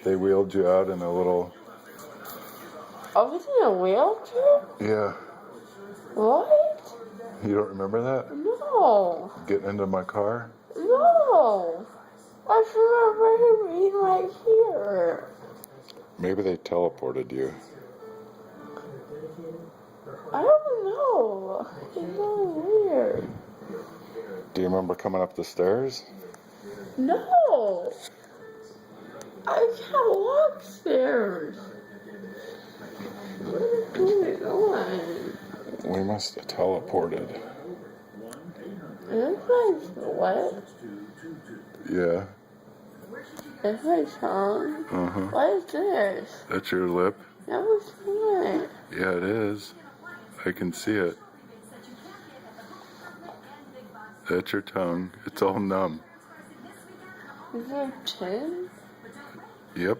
They wheeled you out in a little... I was in a wheelchair? Yeah. What? You don't remember that? No. Getting into my car? No. I should remember him being right here. Maybe they teleported you. I don't know. It's so weird. Do you remember coming up the stairs? No. I can't walk stairs. What is going on? We must have teleported. This place what? Yeah. This my tongue? Uh-huh. What is this? That's your lip? That was fun. Yeah, it is. I can see it. That's your tongue. It's all numb. Is it a chin? Yep.